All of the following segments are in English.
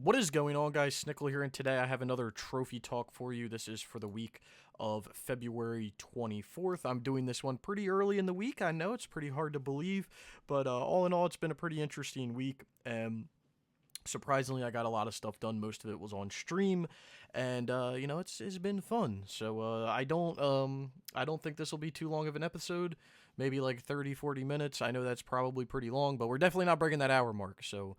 What is going on, guys? Snickel here, and today I have another trophy talk for you. This is for the week of February 24th. I'm doing this one pretty early in the week. I know it's pretty hard to believe, but all in all, it's been a pretty interesting week. Surprisingly, I got a lot of stuff done. Most of it was on stream, and it's been fun. So I don't think this will be too long of an episode. Maybe like 30, 40 minutes. I know that's probably pretty long, but we're definitely not breaking that hour mark. So.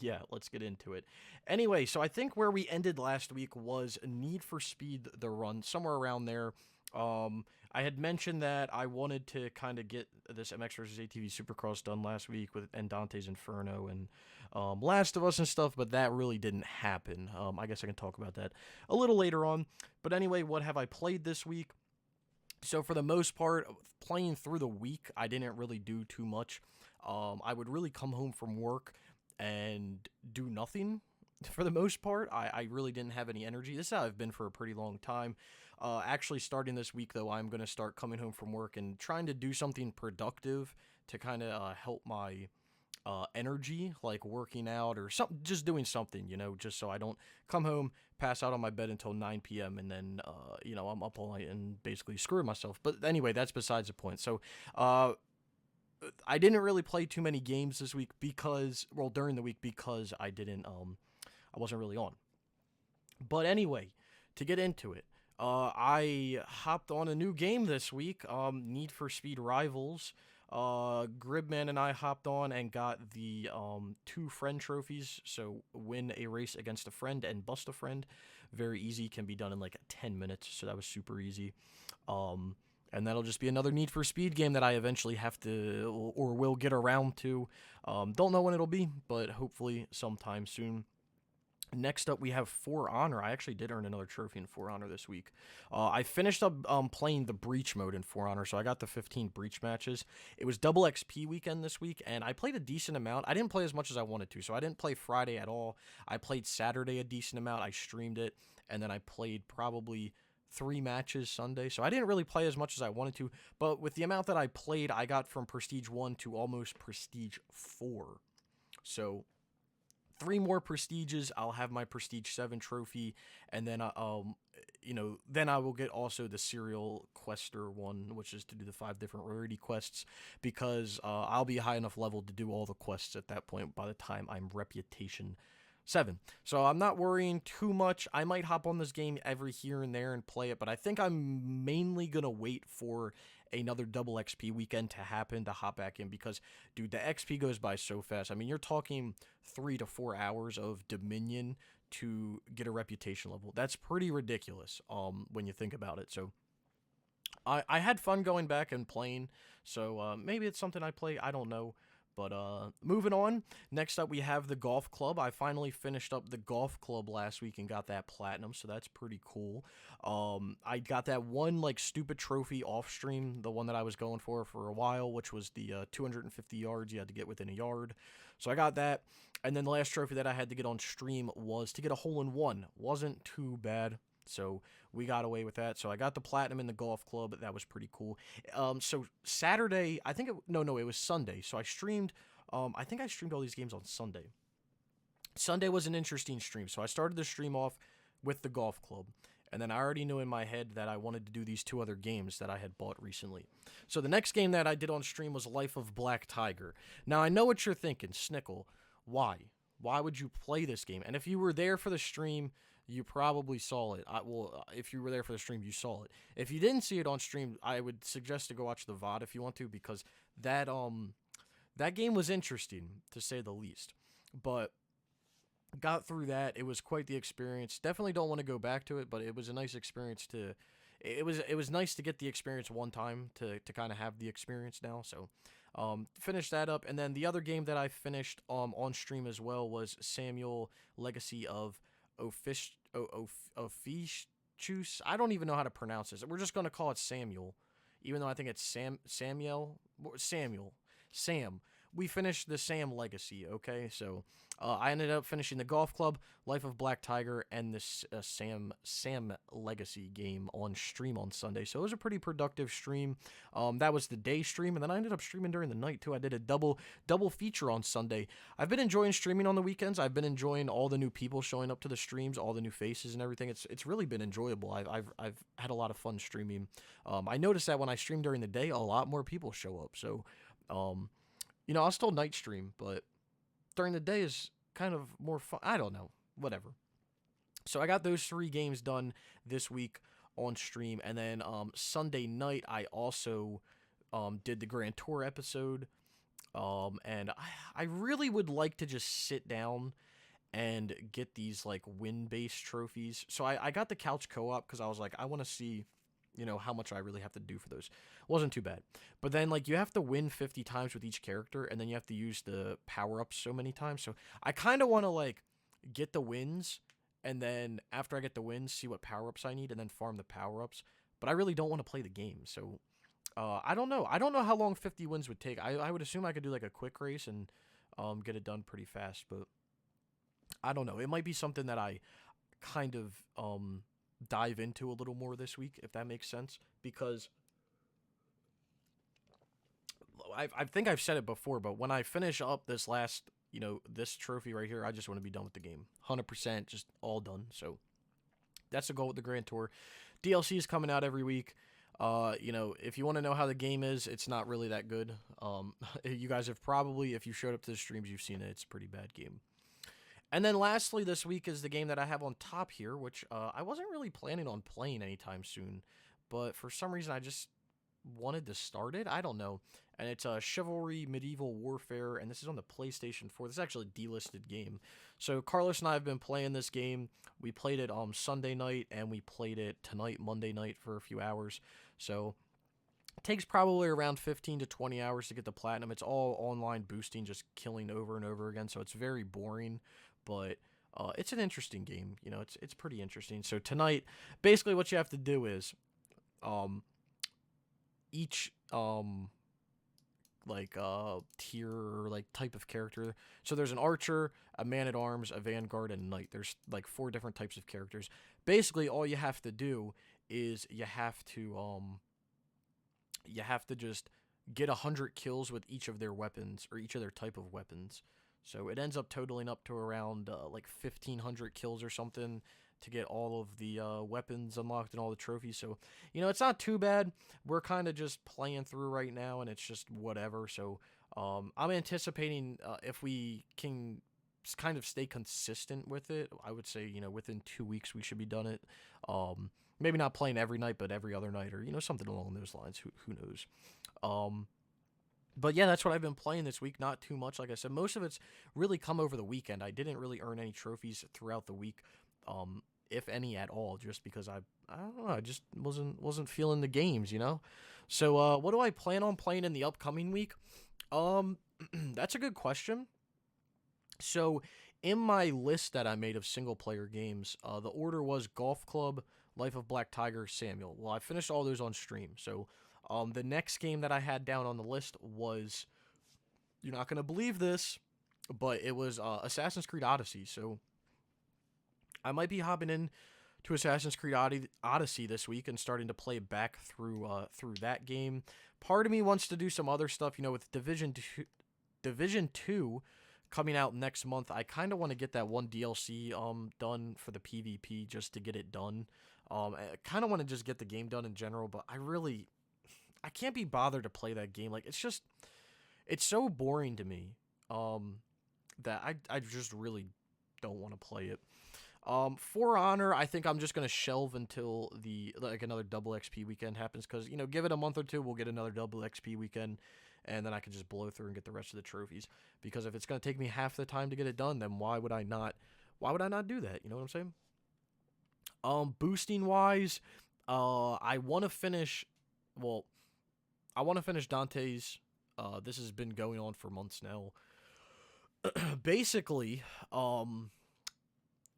Yeah, let's get into it. Anyway, so I think where we ended last week was Need for Speed the Run, somewhere around there. I had mentioned that I wanted to kind of get this MX vs ATV Supercross done last week with Dante's Inferno and Last of Us and stuff, but that really didn't happen. I guess I can talk about that a little later on. But anyway, what have I played this week? So for the most part, playing through the week, I didn't really do too much. I would really come home from work and do nothing for the most part. I really didn't have any energy. This is how I've been for a pretty long time. Actually, starting this week, though, I'm going to start coming home from work and trying to do something productive to kind of help my energy, like working out or something, just doing something, just so I don't come home, pass out on my bed until 9 p.m. and then, I'm up all night and basically screw myself. But anyway, that's besides the point. So, I didn't really play too many games this week during the week because I wasn't really on. But anyway, to get into it, I hopped on a new game this week, Need for Speed Rivals. Gribman and I hopped on and got the 2 friend trophies. So win a race against a friend and bust a friend. Very easy, can be done in like 10 minutes. So that was super easy. And that'll just be another Need for Speed game that I eventually have to or will get around to. Don't know when it'll be, but hopefully sometime soon. Next up, we have For Honor. I actually did earn another trophy in For Honor this week. I finished up playing the Breach mode in For Honor, so I got the 15 Breach matches. It was double XP weekend this week, and I played a decent amount. I didn't play as much as I wanted to, so I didn't play Friday at all. I played Saturday a decent amount. I streamed it, and then I played probably 3 matches Sunday, so I didn't really play as much as I wanted to, but with the amount that I played, I got from Prestige 1 to almost Prestige 4. So 3 more Prestiges, I'll have my Prestige 7 trophy, and then then I will get also the Serial Quester one, which is to do the 5 different rarity quests, because I'll be high enough level to do all the quests at that point by the time I'm Reputation 7. So I'm not worrying too much. I might hop on this game every here and there and play it, but I think I'm mainly going to wait for another double XP weekend to happen to hop back in because, dude, the XP goes by so fast. I mean, you're talking 3 to 4 hours of Dominion to get a reputation level. That's pretty ridiculous when you think about it. So I had fun going back and playing, so maybe it's something I play. I don't know. But moving on, next up we have the Golf Club. I finally finished up the Golf Club last week and got that platinum, so that's pretty cool. I got that one like stupid trophy off stream, the one that I was going for a while, which was the 250 yards you had to get within a yard. So I got that, and then the last trophy that I had to get on stream was to get a hole-in-one. Wasn't too bad. So we got away with that. So I got the platinum in the Golf Club. That was pretty cool. So Saturday, it was Sunday. So I streamed, I think I streamed all these games on Sunday. Sunday was an interesting stream. So I started the stream off with the Golf Club. And then I already knew in my head that I wanted to do these 2 other games that I had bought recently. So the next game that I did on stream was Life of Black Tiger. Now I know what you're thinking, Snickel. Why? Why would you play this game? And if you were there for the stream, you probably saw it. If you were there for the stream, you saw it. If you didn't see it on stream, I would suggest to go watch the VOD if you want to, because that game was interesting, to say the least. But got through that. It was quite the experience. Definitely don't want to go back to it, but it was a nice experience to... It was nice to get the experience one time to kind of have the experience now. So finished that up. And then the other game that I finished on stream as well was Samuel Legacy of Ophiuchus. I don't even know how to pronounce this. We're just going to call it Samuel, even though I think it's Sam, we finished the Sam Legacy, okay? So I ended up finishing the Golf Club, Life of Black Tiger, and this Sam Legacy game on stream on Sunday. So it was a pretty productive stream. That was the day stream, and then I ended up streaming during the night too. I did a double feature on Sunday. I've been enjoying streaming on the weekends. I've been enjoying all the new people showing up to the streams, all the new faces and everything. It's really been enjoyable. I've had a lot of fun streaming. I noticed that when I stream during the day, a lot more people show up. So, I'll still night stream, but during the day is kind of more fun. I don't know, whatever. So I got those 3 games done this week on stream, and then Sunday night I also did the Grand Tour episode, and I really would like to just sit down and get these like win-based trophies. So I got the couch co-op because I was like, I want to see, how much I really have to do for those. Wasn't too bad. But then, like, you have to win 50 times with each character, and then you have to use the power-ups so many times. So I kind of want to, like, get the wins, and then after I get the wins, see what power-ups I need, and then farm the power-ups. But I really don't want to play the game, so I don't know. I don't know how long 50 wins would take. I would assume I could do, like, a quick race and get it done pretty fast, but I don't know. It might be something that I kind of dive into a little more this week, if that makes sense, because I think I've said it before, but when I finish up this last, this trophy right here, I just want to be done with the game. 100%, just all done. So that's the goal with the Grand Tour. DLC is coming out every week. If you want to know how the game is, it's not really that good. You guys have probably, if you showed up to the streams, you've seen it. It's a pretty bad game. And then lastly this week is the game that I have on top here, which I wasn't really planning on playing anytime soon, but for some reason I just wanted to start it. I don't know. And it's Chivalry Medieval Warfare, and this is on the PlayStation 4. This is actually a delisted game. So Carlos and I have been playing this game. We played it Sunday night, and we played it tonight, Monday night, for a few hours. So it takes probably around 15 to 20 hours to get the platinum. It's all online boosting, just killing over and over again, so it's very boring. But it's an interesting game. It's pretty interesting. So tonight, basically what you have to do is each tier or like type of character. So there's an archer, a man-at-arms, a vanguard, and a knight. There's like 4 different types of characters. Basically, all you have to do is you have to just get 100 kills with each of their weapons or each of their type of weapons. So it ends up totaling up to around 1,500 kills or something to get all of the weapons unlocked and all the trophies. So, it's not too bad. We're kind of just playing through right now, and it's just whatever. So I'm anticipating if we can kind of stay consistent with it, I would say, within 2 weeks we should be done it. Maybe not playing every night, but every other night or, something along those lines. Who knows? But yeah, that's what I've been playing this week. Not too much, like I said. Most of it's really come over the weekend. I didn't really earn any trophies throughout the week, if any at all, just because I don't know, I just wasn't feeling the games, So what do I plan on playing in the upcoming week? That's a good question. So in my list that I made of single player games, the order was Golf Club, Life of Black Tiger, Samuel. Well, I finished all those on stream, so the next game that I had down on the list was, you're not going to believe this, but it was Assassin's Creed Odyssey. So I might be hopping in to Assassin's Creed Odyssey this week and starting to play back through that game. Part of me wants to do some other stuff, with Division 2 coming out next month. I kind of want to get that one DLC done for the PvP just to get it done. I kind of want to just get the game done in general, but I can't be bothered to play that game. Like, it's so boring to me that I just really don't want to play it. For Honor, I think I'm just going to shelve until another double XP weekend happens, because, give it a month or two, we'll get another double XP weekend, and then I can just blow through and get the rest of the trophies. Because if it's going to take me half the time to get it done, then why would I not do that? You know what I'm saying? Boosting wise, I want to finish Dante's. This has been going on for months now. Basically,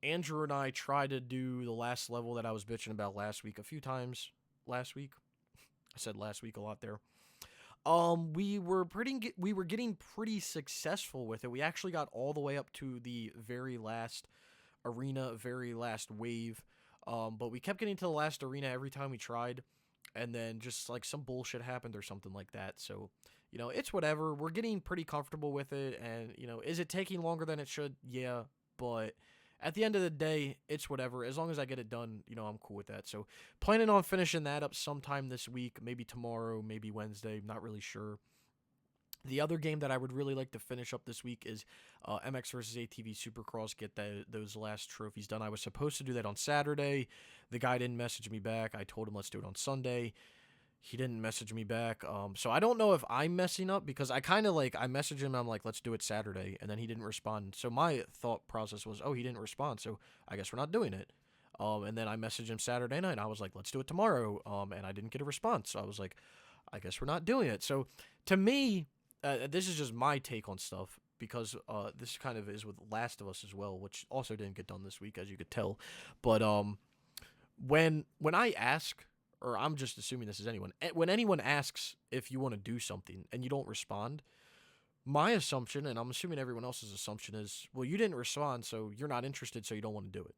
Andrew and I tried to do the last level that I was bitching about last week a few times last week. I said last week a lot there. We were getting pretty successful with it. We actually got all the way up to the very last arena, very last wave. But we kept getting to the last arena every time we tried, and then just like some bullshit happened or something like that. So, it's whatever. We're getting pretty comfortable with it, and is it taking longer than it should? Yeah, but at the end of the day, it's whatever. As long as I get it done, I'm cool with that. So, planning on finishing that up sometime this week, maybe tomorrow, maybe Wednesday, not really sure. The other game that I would really like to finish up this week is MX versus ATV Supercross. Get those last trophies done. I was supposed to do that on Saturday. The guy didn't message me back. I told him let's do it on Sunday. He didn't message me back. So I don't know if I'm messing up because I kind of I messaged him. I'm like, let's do it Saturday, and then he didn't respond. So my thought process was, oh, he didn't respond. So I guess we're not doing it. And then I messaged him Saturday night. I was like, let's do it tomorrow. And I didn't get a response. So I was like, I guess we're not doing it. So to me, this is just my take on stuff because this kind of is with Last of Us as well, which also didn't get done this week, as you could tell. But when I ask, or I'm just assuming this is anyone, when anyone asks if you want to do something and you don't respond, my assumption, and I'm assuming everyone else's assumption, is, well, you didn't respond, so you're not interested, so you don't want to do it.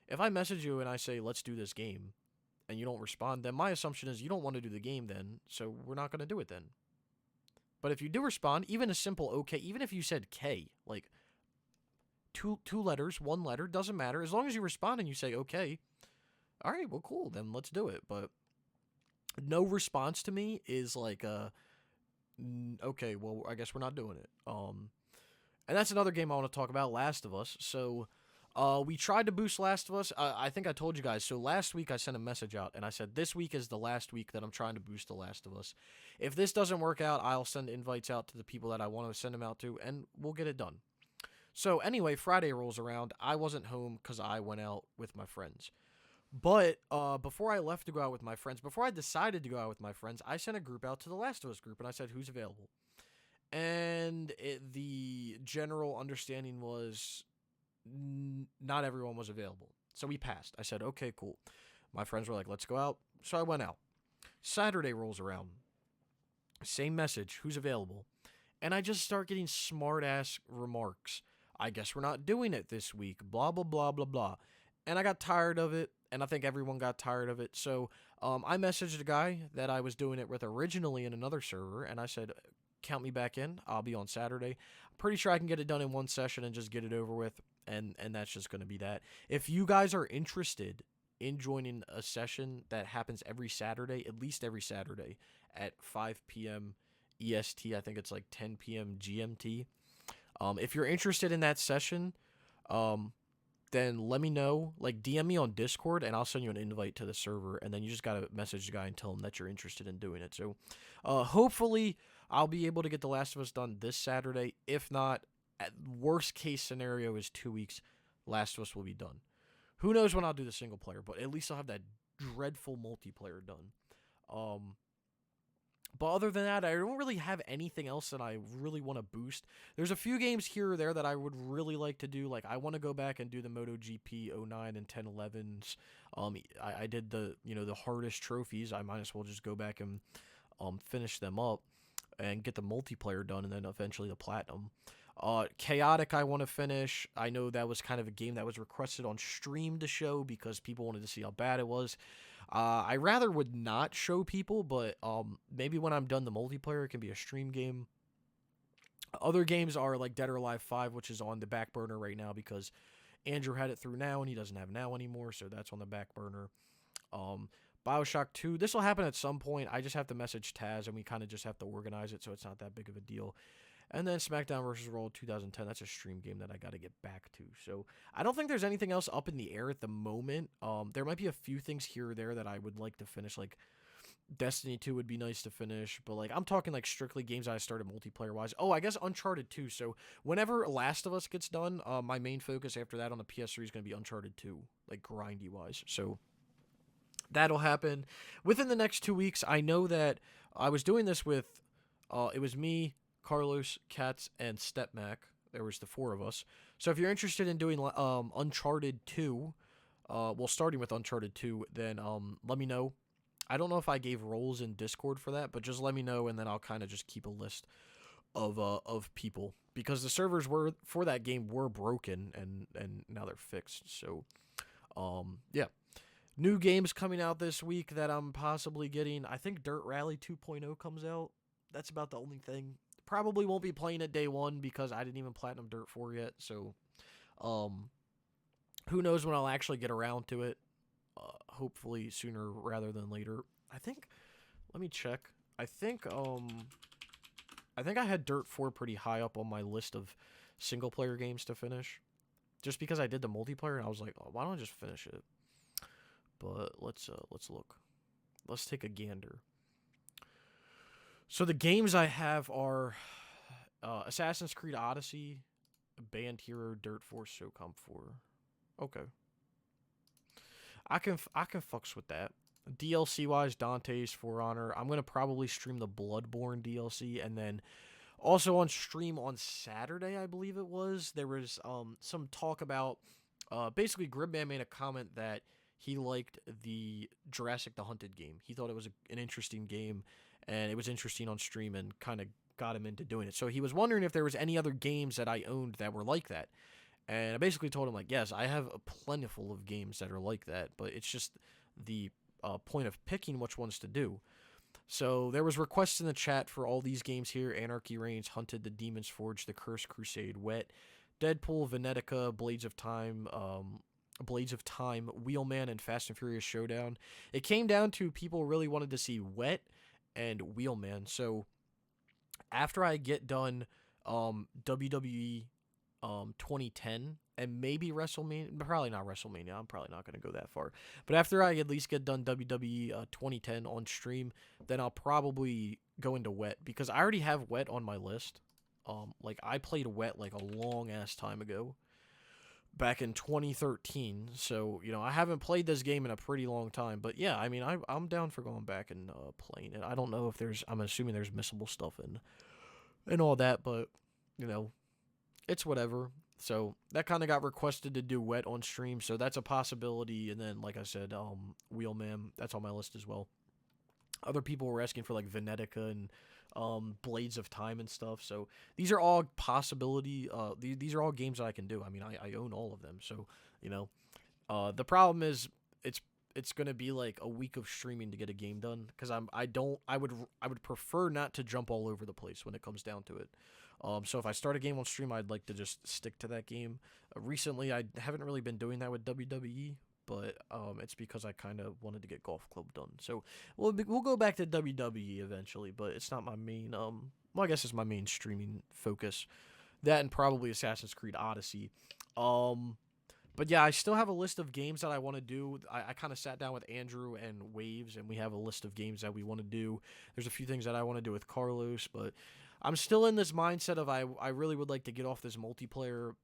If I message you and I say, let's do this game, and you don't respond, then my assumption is you don't want to do the game then, so we're not going to do it then. But if you do respond, even a simple okay, even if you said K, like two letters, one letter, doesn't matter. As long as you respond and you say okay, all right, well, cool, then let's do it. But no response to me is like, okay, well, I guess we're not doing it. And that's another game I want to talk about, Last of Us. So, we tried to boost Last of Us. I think I told you guys. So last week I sent a message out and I said this week is the last week that I'm trying to boost The Last of Us. If this doesn't work out, I'll send invites out to the people that I want to send them out to, and we'll get it done. So anyway, Friday rolls around. I wasn't home because I went out with my friends. But before I left to go out with my friends, before I decided to go out with my friends, I sent a group out to the Last of Us group and I said, who's available? And the general understanding was not everyone was available. So we passed. I said, okay, cool. My friends were like, let's go out. So I went out. Saturday rolls around. Same message. Who's available? And I just start getting smart ass remarks. I guess we're not doing it this week. Blah, blah, blah, blah, blah. And I got tired of it. And I think everyone got tired of it. So I messaged a guy that I was doing it with originally in another server. And I said, count me back in. I'll be on Saturday. I'm pretty sure I can get it done in one session and just get it over with. And that's just going to be that. If you guys are interested in joining a session that happens every Saturday, at least every Saturday at 5 p.m. EST, I think it's like 10 p.m. GMT. If you're interested in that session, then let me know. Like, DM me on Discord, and I'll send you an invite to the server, and then you just got to message the guy and tell him that you're interested in doing it. So, hopefully, I'll be able to get The Last of Us done this Saturday. If not, at worst case scenario is 2 weeks, Last of Us will be done. Who knows when I'll do the single player, but at least I'll have that dreadful multiplayer done. But other than that, I don't really have anything else that I really want to boost. There's a few games here or there that I would really like to do. Like, I want to go back and do the MotoGP 09 and 1011s. I did the hardest trophies. I might as well just go back and finish them up and get the multiplayer done, and then eventually the platinum. Chaotic I want to finish. I know that was kind of a game that was requested on stream to show because people wanted to see how bad it was. I rather would not show people, but maybe when I'm done the multiplayer, it can be a stream game. Other games are like Dead or Alive 5, which is on the back burner right now because Andrew had it through Now and he doesn't have Now anymore, so that's on the back burner. Bioshock 2, this will happen at some point. I just have to message Taz and we kind of just have to organize it, so it's not that big of a deal. And then SmackDown vs. Raw 2010, that's a stream game that I got to get back to. So I don't think there's anything else up in the air at the moment. There might be a few things here or there that I would like to finish, like Destiny 2 would be nice to finish, but like I'm talking like strictly games I started multiplayer-wise. Oh, I guess Uncharted 2. So whenever Last of Us gets done, my main focus after that on the PS3 is going to be Uncharted 2, like grindy-wise. So that'll happen within the next 2 weeks. I know that I was doing this with, it was me, Carlos, Katz, and StepMac. There was the four of us. So if you're interested in doing Uncharted 2, starting with Uncharted 2, then let me know. I don't know if I gave roles in Discord for that, but just let me know, and then I'll kind of just keep a list of people, because the servers were for that game were broken, and now they're fixed. So yeah. New games coming out this week that I'm possibly getting. I think Dirt Rally 2.0 comes out. That's about the only thing. Probably won't be playing it day one because I didn't even platinum Dirt 4 yet. So, um, who knows when I'll actually get around to it. Hopefully sooner rather than later. I think. Let me check. I think. I think I had Dirt 4 pretty high up on my list of single player games to finish. Just because I did the multiplayer and I was like, oh, why don't I just finish it? But let's look. Let's take a gander. So the games I have are Assassin's Creed Odyssey, Band Hero, Dirt 4, SOCOM 4. Okay. I can fucks with that. DLC wise, Dante's For Honor. I'm gonna probably stream the Bloodborne DLC, and then also on stream on Saturday, I believe it was, there was some talk about basically Gridman made a comment that he liked the Jurassic the Hunted game. He thought it was an interesting game, and it was interesting on stream, and kind of got him into doing it. So he was wondering if there was any other games that I owned that were like that. And I basically told him, like, yes, I have a plentiful of games that are like that, but it's just the point of picking which ones to do. So there was requests in the chat for all these games here: Anarchy Reigns, Hunted, The Demon's Forge, The Cursed Crusade, Wet, Deadpool, Venetica, Blades of Time, Wheelman, and Fast and Furious Showdown. It came down to people really wanted to see Wet and Wheelman. So after I get done WWE 2010 and maybe WrestleMania, probably not WrestleMania, I'm probably not going to go that far, but after I at least get done WWE 2010 on stream, then I'll probably go into Wet, because I already have Wet on my list. Like, I played Wet like a long ass time ago, back in 2013, so, you know, I haven't played this game in a pretty long time, but yeah, I mean, I'm down for going back and playing it. I don't know if I'm assuming there's missable stuff and all that, but, you know, it's whatever. So that kind of got requested to do Wet on stream, so that's a possibility. And then, like I said, Wheelman, that's on my list as well. Other people were asking for like Venetica and Blades of Time and stuff. So these are all possibility. These are all games that I can do. I mean, I own all of them. So, you know, the problem is it's gonna be like a week of streaming to get a game done, because I would prefer not to jump all over the place when it comes down to it. So if I start a game on stream, I'd like to just stick to that game. Recently, I haven't really been doing that with WWE, but it's because I kind of wanted to get Golf Club done. So we'll go back to WWE eventually, but it's not my main. Well, I guess it's my main streaming focus. That and probably Assassin's Creed Odyssey. But yeah, I still have a list of games that I want to do. I kind of sat down with Andrew and Waves, and we have a list of games that we want to do. There's a few things that I want to do with Carlos, but I'm still in this mindset of I really would like to get off this multiplayer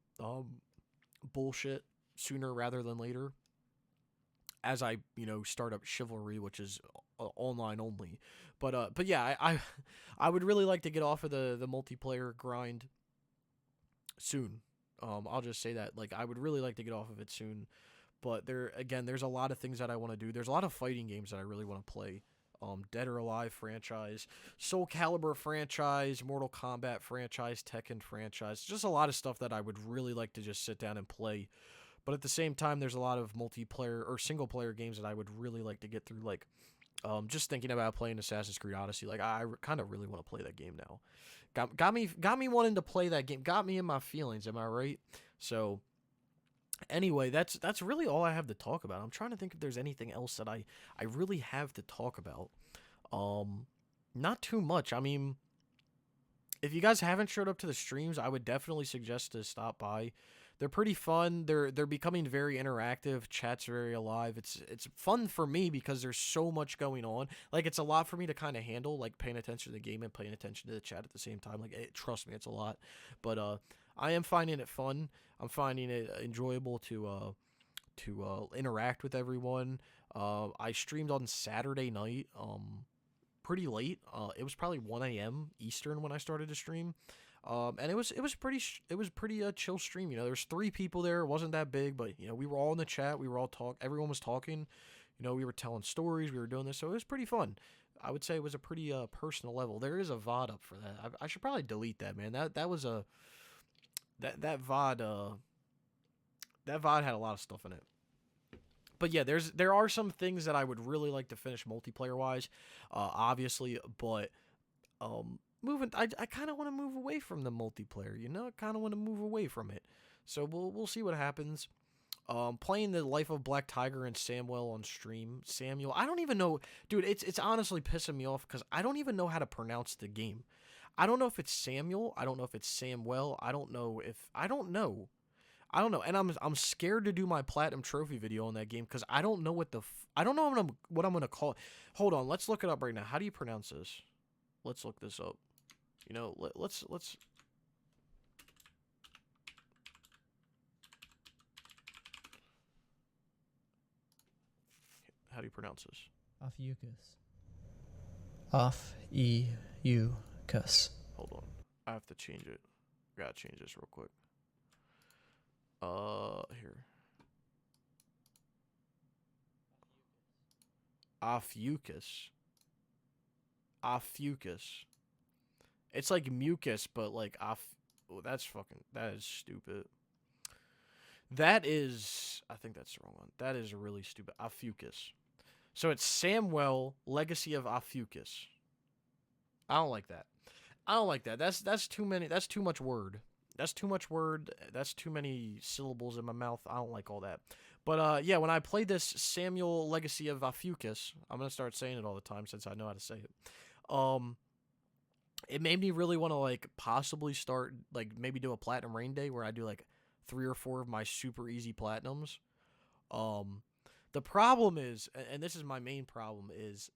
bullshit sooner rather than later, as I, you know, start up Chivalry, which is online only. But yeah, I would really like to get off of the multiplayer grind soon. I'll just say that, like, I would really like to get off of it soon. But there's a lot of things that I want to do. There's a lot of fighting games that I really want to play. Dead or Alive franchise, Soul Calibur franchise, Mortal Kombat franchise, Tekken franchise. Just a lot of stuff that I would really like to just sit down and play. But at the same time, there's a lot of multiplayer or single player games that I would really like to get through. Like, just thinking about playing Assassin's Creed Odyssey. Like, I kind of really want to play that game now. Got me wanting to play that game. Got me in my feelings. Am I right? So anyway, that's really all I have to talk about. I'm trying to think if there's anything else that I really have to talk about. Not too much. I mean, if you guys haven't showed up to the streams, I would definitely suggest to stop by. They're pretty fun. They're becoming very interactive. Chat's very alive. It's fun for me because there's so much going on. Like, it's a lot for me to kind of handle, like paying attention to the game and paying attention to the chat at the same time. Like, trust me, it's a lot. But I am finding it fun. I'm finding it enjoyable to interact with everyone. I streamed on Saturday night, pretty late. It was probably 1 a.m. Eastern when I started to stream. And it was pretty chill stream. You know, there's 3 people there. It wasn't that big, but, you know, we were all in the chat. We were all everyone was talking. You know, we were telling stories, we were doing this, so it was pretty fun. I would say it was a pretty personal level. There is a VOD up for that. I should probably delete that, man. That was a that VOD that VOD had a lot of stuff in it. But yeah, there are some things that I would really like to finish multiplayer wise, obviously. But moving, I kind of want to move away from the multiplayer. You know, I kind of want to move away from it. So we'll see what happens. Playing the Life of Black Tiger and Samuel on stream. Samuel, I don't even know, dude. It's honestly pissing me off because I don't even know how to pronounce the game. I don't know if it's Samuel. I don't know if it's Samwell. I don't know if I don't know. I don't know, and I'm scared to do my platinum trophy video on that game because I don't know I don't know what I'm gonna call it. Hold on, let's look it up right now. How do you pronounce this? Let's look this up. You know, let's how do you pronounce this? Off-E-U-Cus. Hold on, I have to change it. I gotta change this real quick. Here. Ophiuchus. Ophiuchus. It's like mucus, but like oh, that is stupid. That is, I think that's the wrong one. That is really stupid. Ophiuchus. So it's Samwell, Legacy of Ophiuchus. I don't like that. I don't like that. That's too many. That's too much word. That's too much word. That's too many syllables in my mouth. I don't like all that. But yeah, when I played this Samuel Legacy of Ophiuchus, I'm gonna start saying it all the time since I know how to say it. It made me really want to like possibly start like maybe do a platinum rain day where I do like 3 or 4 of my super easy platinums. The problem is, and this is my main problem, is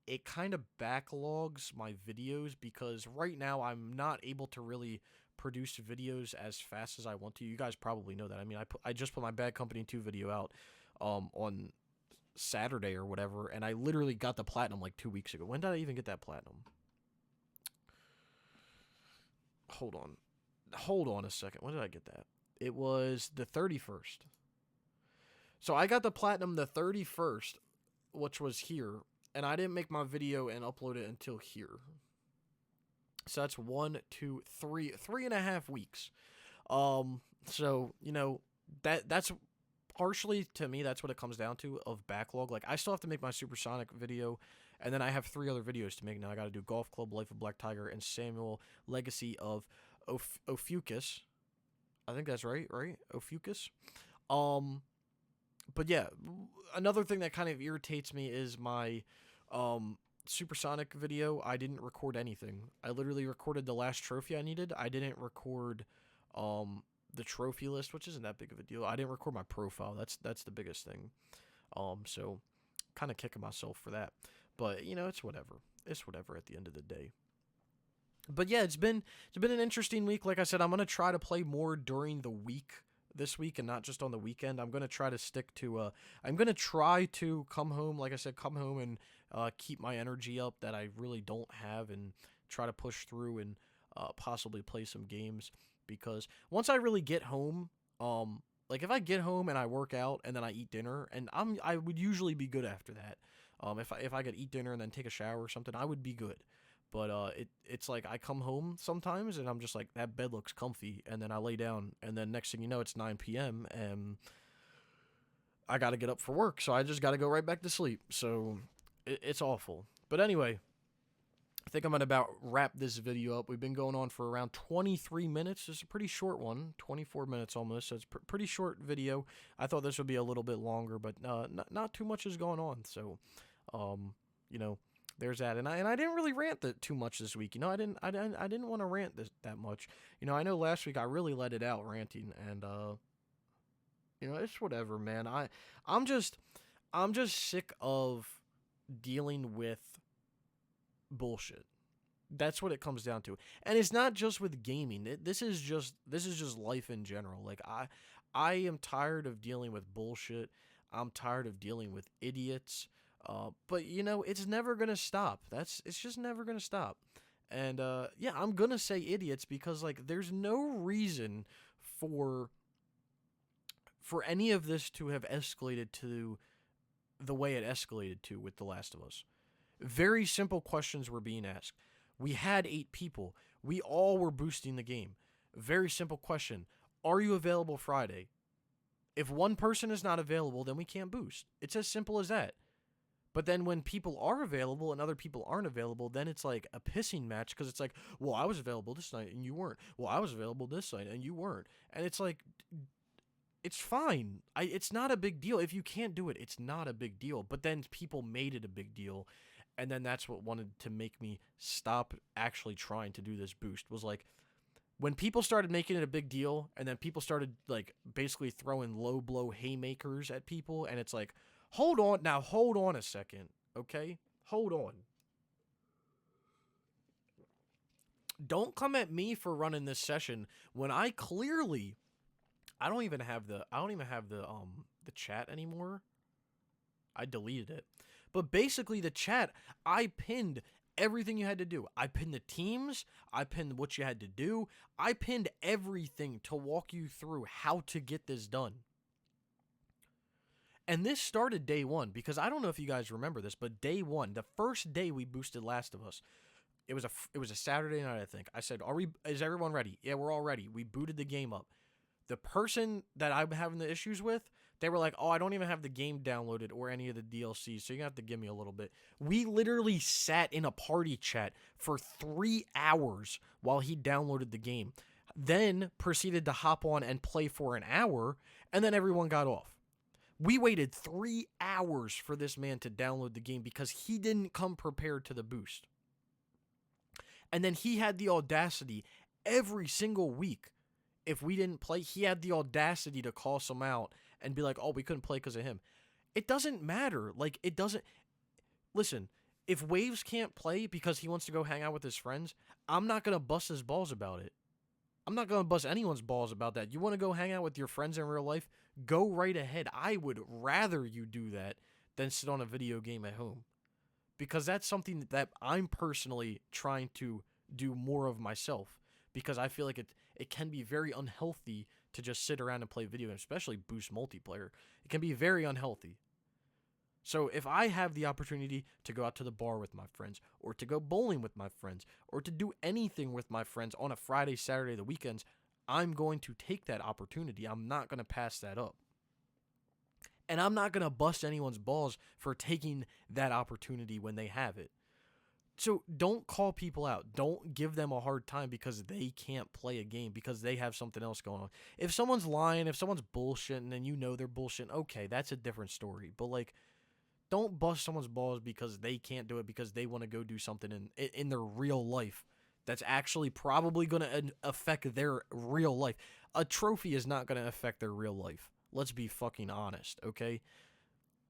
it kind of backlogs my videos because right now I'm not able to really produce videos as fast as I want to. You guys probably know that. I mean, I just put my Bad Company 2 video out on Saturday or whatever, and I literally got the platinum like 2 weeks ago. When did I even get that platinum? Hold on a second. When did I get that? It was the 31st. So I got the platinum the 31st, which was here, and I didn't make my video and upload it until here. So that's 1, 2, 3, 3.5 weeks. So you know that's partially to me. That's what it comes down to of backlog. Like I still have to make my Supersonic video, and then I have 3 other videos to make. Now I got to do Golf Club, Life of Black Tiger, and Samuel Legacy of Ophiuchus. I think that's right, Ophiuchus. But yeah, another thing that kind of irritates me is my Supersonic video. I didn't record anything. I literally recorded the last trophy I needed. I didn't record the trophy list, which isn't that big of a deal. I didn't record my profile. That's the biggest thing. So kind of kicking myself for that. But you know, it's whatever. It's whatever at the end of the day. But yeah, it's been an interesting week. Like I said, I'm gonna try to play more during the week this week and not just on the weekend. I'm gonna try to stick to. I'm gonna try to come home. Like I said, come home and keep my energy up that I really don't have, and try to push through and possibly play some games. Because once I really get home, like if I get home and I work out and then I eat dinner, and I would usually be good after that. If I could eat dinner and then take a shower or something, I would be good. But it's like I come home sometimes and I'm just like, that bed looks comfy, and then I lay down, and then next thing you know, it's 9 p.m. and I got to get up for work, so I just got to go right back to sleep. So it's awful. But anyway, I think I'm going to about wrap this video up. We've been going on for around 23 minutes. It's a pretty short one, 24 minutes almost, so it's a pretty short video. I thought this would be a little bit longer, but not too much is going on. So, you know, there's that. And I didn't really rant too much this week. You know, I didn't want to rant that much. You know, I know last week I really let it out ranting, and you know, it's whatever, man. I'm just sick of dealing with bullshit. That's what it comes down to. And it's not just with gaming. This is just life in general. Like I am tired of dealing with bullshit. I'm tired of dealing with idiots. But you know, it's never gonna stop. It's just never gonna stop. And yeah, I'm gonna say idiots because like there's no reason for any of this to have escalated to the way it escalated to with The Last of Us. Very simple questions were being asked. We had 8 people. We all were boosting the game. Very simple question. Are you available Friday? If one person is not available, then we can't boost. It's as simple as that. But then when people are available and other people aren't available, then it's like a pissing match because it's like, well, I was available this night and you weren't. Well, I was available this night and you weren't. And it's like, it's fine. It's not a big deal. If you can't do it, it's not a big deal. But then people made it a big deal. And then that's what wanted to make me stop actually trying to do this boost was like, when people started making it a big deal and then people started like basically throwing low blow haymakers at people and it's like, hold on a second, okay? Hold on. Don't come at me for running this session when I don't even have the chat anymore. I deleted it. But basically the chat, I pinned everything you had to do. I pinned the teams, I pinned what you had to do. I pinned everything to walk you through how to get this done. And this started day 1 because I don't know if you guys remember this, but day 1, the first day we boosted Last of Us, it was a Saturday night, I think. I said, is everyone ready? Yeah, we're all ready. We booted the game up. The person that I'm having the issues with, they were like, oh, I don't even have the game downloaded or any of the DLCs, so you're going to have to give me a little bit. We literally sat in a party chat for 3 hours while he downloaded the game, then proceeded to hop on and play for an hour, and then everyone got off. We waited 3 hours for this man to download the game because he didn't come prepared to the boost. And then he had the audacity every single week, if we didn't play, he had the audacity to call some out and be like, oh, we couldn't play because of him. It doesn't matter. Like, it doesn't... Listen, if Waves can't play because he wants to go hang out with his friends, I'm not going to bust his balls about it. I'm not going to bust anyone's balls about that. You want to go hang out with your friends in real life? Go right ahead. I would rather you do that than sit on a video game at home. Because that's something that I'm personally trying to do more of myself. Because I feel like it can be very unhealthy to just sit around and play video games, especially boost multiplayer. It can be very unhealthy. So if I have the opportunity to go out to the bar with my friends, or to go bowling with my friends, or to do anything with my friends on a Friday, Saturday, the weekends, I'm going to take that opportunity. I'm not going to pass that up. And I'm not going to bust anyone's balls for taking that opportunity when they have it. So don't call people out. Don't give them a hard time because they can't play a game because they have something else going on. If someone's lying, if someone's bullshitting and you know they're bullshitting, okay, that's a different story. But like, don't bust someone's balls because they can't do it because they want to go do something in their real life that's actually probably going to affect their real life. A trophy is not going to affect their real life. Let's be fucking honest, okay?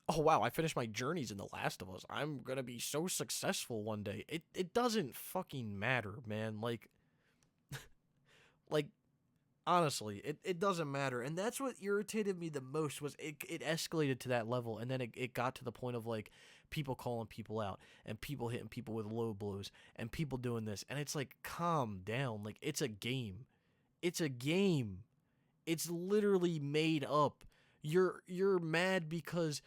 Oh, wow, I finished my journeys in The Last of Us. I'm going to be so successful one day. It doesn't fucking matter, man. Like, honestly, it doesn't matter. And that's what irritated me the most was it escalated to that level. And then it got to the point of, like, people calling people out and people hitting people with low blows and people doing this. And it's like, calm down. Like, it's a game. It's a game. It's literally made up. You're mad because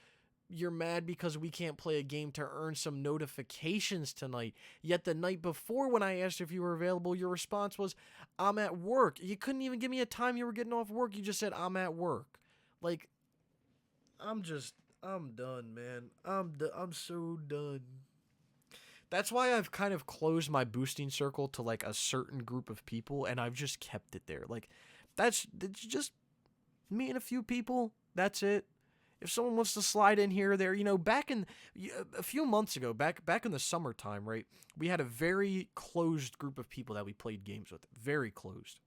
we can't play a game to earn some notifications tonight. Yet the night before when I asked if you were available, your response was, I'm at work. You couldn't even give me a time you were getting off work. You just said, I'm at work. Like, I'm done, man. I'm so done. That's why I've kind of closed my boosting circle to like a certain group of people and I've just kept it there. Like, that's just me and a few people. That's it. If someone wants to slide in here or there, you know, back in a few months ago, back in the summertime, right, we had a very closed group of people that we played games with. Very closed.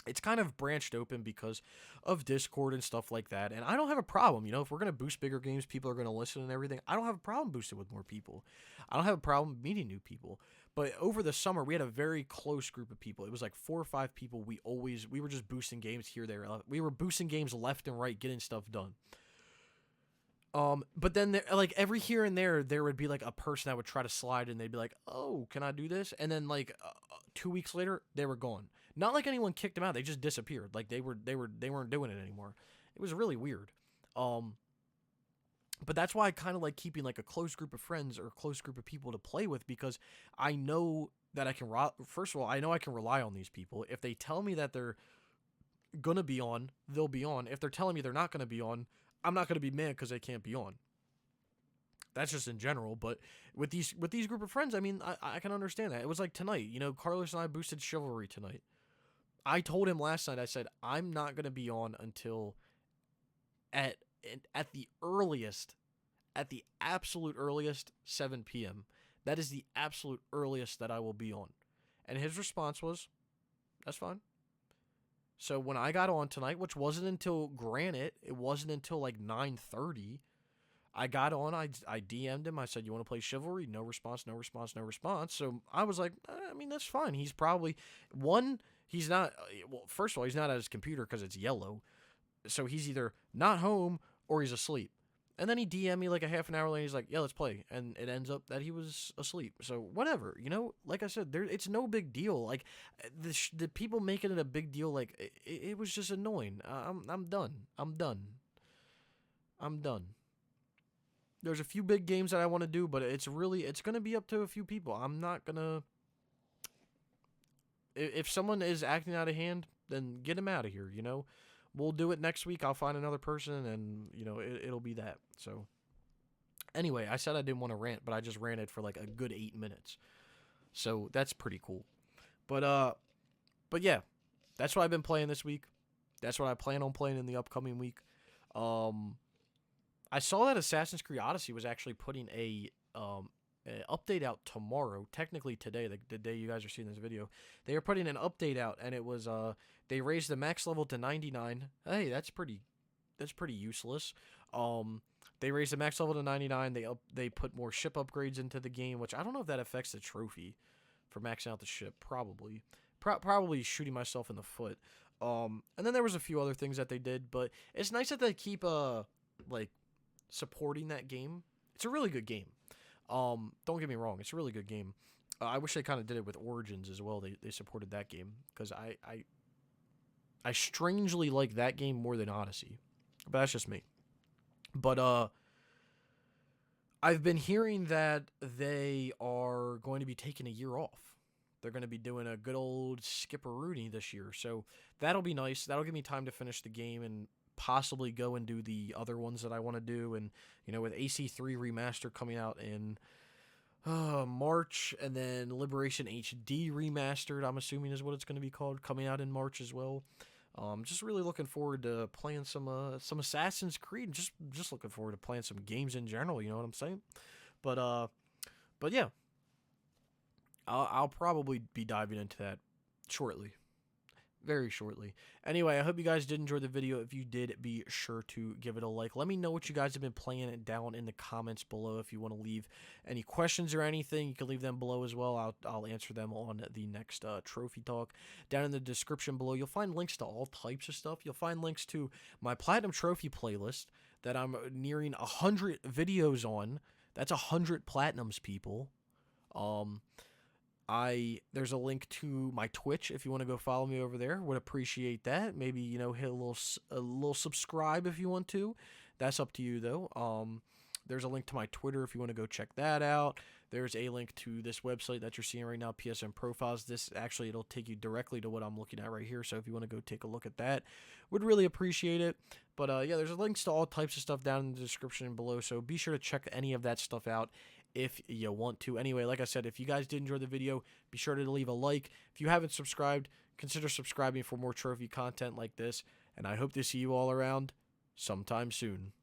It's kind of branched open because of Discord and stuff like that. And I don't have a problem, you know, if we're going to boost bigger games, people are going to listen and everything. I don't have a problem boosting with more people. I don't have a problem meeting new people. But over the summer, we had a very close group of people. It was like 4 or 5 people. We were just boosting games here, there. We were boosting games left and right, getting stuff done. But then there, like every here and there would be like a person that would try to slide and they'd be like, oh, can I do this? And then like 2 weeks later, they were gone. Not like anyone kicked them out. They just disappeared. Like they weren't doing it anymore. It was really weird. But that's why I kind of like keeping like a close group of friends or a close group of people to play with, because I know that I can, first of all, I know I can rely on these people. If they tell me that they're going to be on, they'll be on. If they're telling me they're not going to be on, I'm not going to be mad because they can't be on. That's just in general, but with these group of friends, I mean, I can understand that. It was like tonight, Carlos and I boosted Chivalry tonight. I told him last night, I said, I'm not going to be on until at at the earliest, at the absolute earliest, 7 p.m. That is the absolute earliest that I will be on. And his response was, that's fine. So when I got on tonight, which wasn't until, granted, it wasn't until like 9:30, I got on, I DM'd him, I said, you want to play Chivalry? No response, no response, no response. So I was like, I mean, that's fine. He's probably, he's not, well, first of all, he's not at his computer because it's yellow. So he's either not home or he's asleep. And then he DM'd me like a half an hour later. He's like, yeah, let's play. And it ends up that he was asleep. So whatever, like I said, it's no big deal. Like the people making it a big deal, like it was just annoying. I'm done. I'm done. I'm done. There's a few big games that I want to do, but it's going to be up to a few people. I'm not going to, if someone is acting out of hand, then get him out of here, We'll do it next week. I'll find another person, and, it'll be that. So, anyway, I said I didn't want to rant, but I just ranted for like a good 8 minutes. So, that's pretty cool. But yeah, that's what I've been playing this week. That's what I plan on playing in the upcoming week. I saw that Assassin's Creed Odyssey was actually putting a update out tomorrow. Technically today, the day you guys are seeing this video, they are putting an update out, and it was they raised the max level to 99. Hey, that's pretty useless. They raised the max level to 99. They put more ship upgrades into the game, which I don't know if that affects the trophy for maxing out the ship. Probably shooting myself in the foot. And then there was a few other things that they did, but it's nice that they keep like supporting that game. It's a really good game. Don't get me wrong, it's a really good game. I wish they kind of did it with Origins as well. They supported that game, because I strangely like that game more than Odyssey, but that's just me. But I've been hearing that they are going to be taking a year off. They're going to be doing a good old skipperoonie this year, so that'll be nice. That'll give me time to finish the game and possibly go and do the other ones that I want to do. And with AC3 Remaster coming out in March, and then Liberation HD Remastered, I'm assuming is what it's going to be called, coming out in March as well. Just really looking forward to playing some Assassin's Creed. Just looking forward to playing some games in general. You know what I'm saying? But yeah, I'll probably be diving into that shortly. Very shortly. Anyway, I hope you guys did enjoy the video. If you did, be sure to give it a like. Let me know what you guys have been playing down in the comments below. If you want to leave any questions or anything, you can leave them below as well. I'll answer them on the next trophy talk. Down in the description below, you'll find links to all types of stuff. You'll find links to my Platinum Trophy playlist that I'm nearing 100 videos on. That's 100 Platinums, people. There's a link to my Twitch if you want to go follow me over there. Would appreciate that. Maybe hit a little subscribe if you want to. That's up to you though. There's a link to my Twitter if you want to go check that out. There's a link to this website that you're seeing right now, PSN Profiles. It'll take you directly to what I'm looking at right here. So if you want to go take a look at that, would really appreciate it. But yeah, there's links to all types of stuff down in the description below. So be sure to check any of that stuff out if you want to. Anyway, like I said, if you guys did enjoy the video, be sure to leave a like. If you haven't subscribed, consider subscribing for more trophy content like this. And I hope to see you all around sometime soon.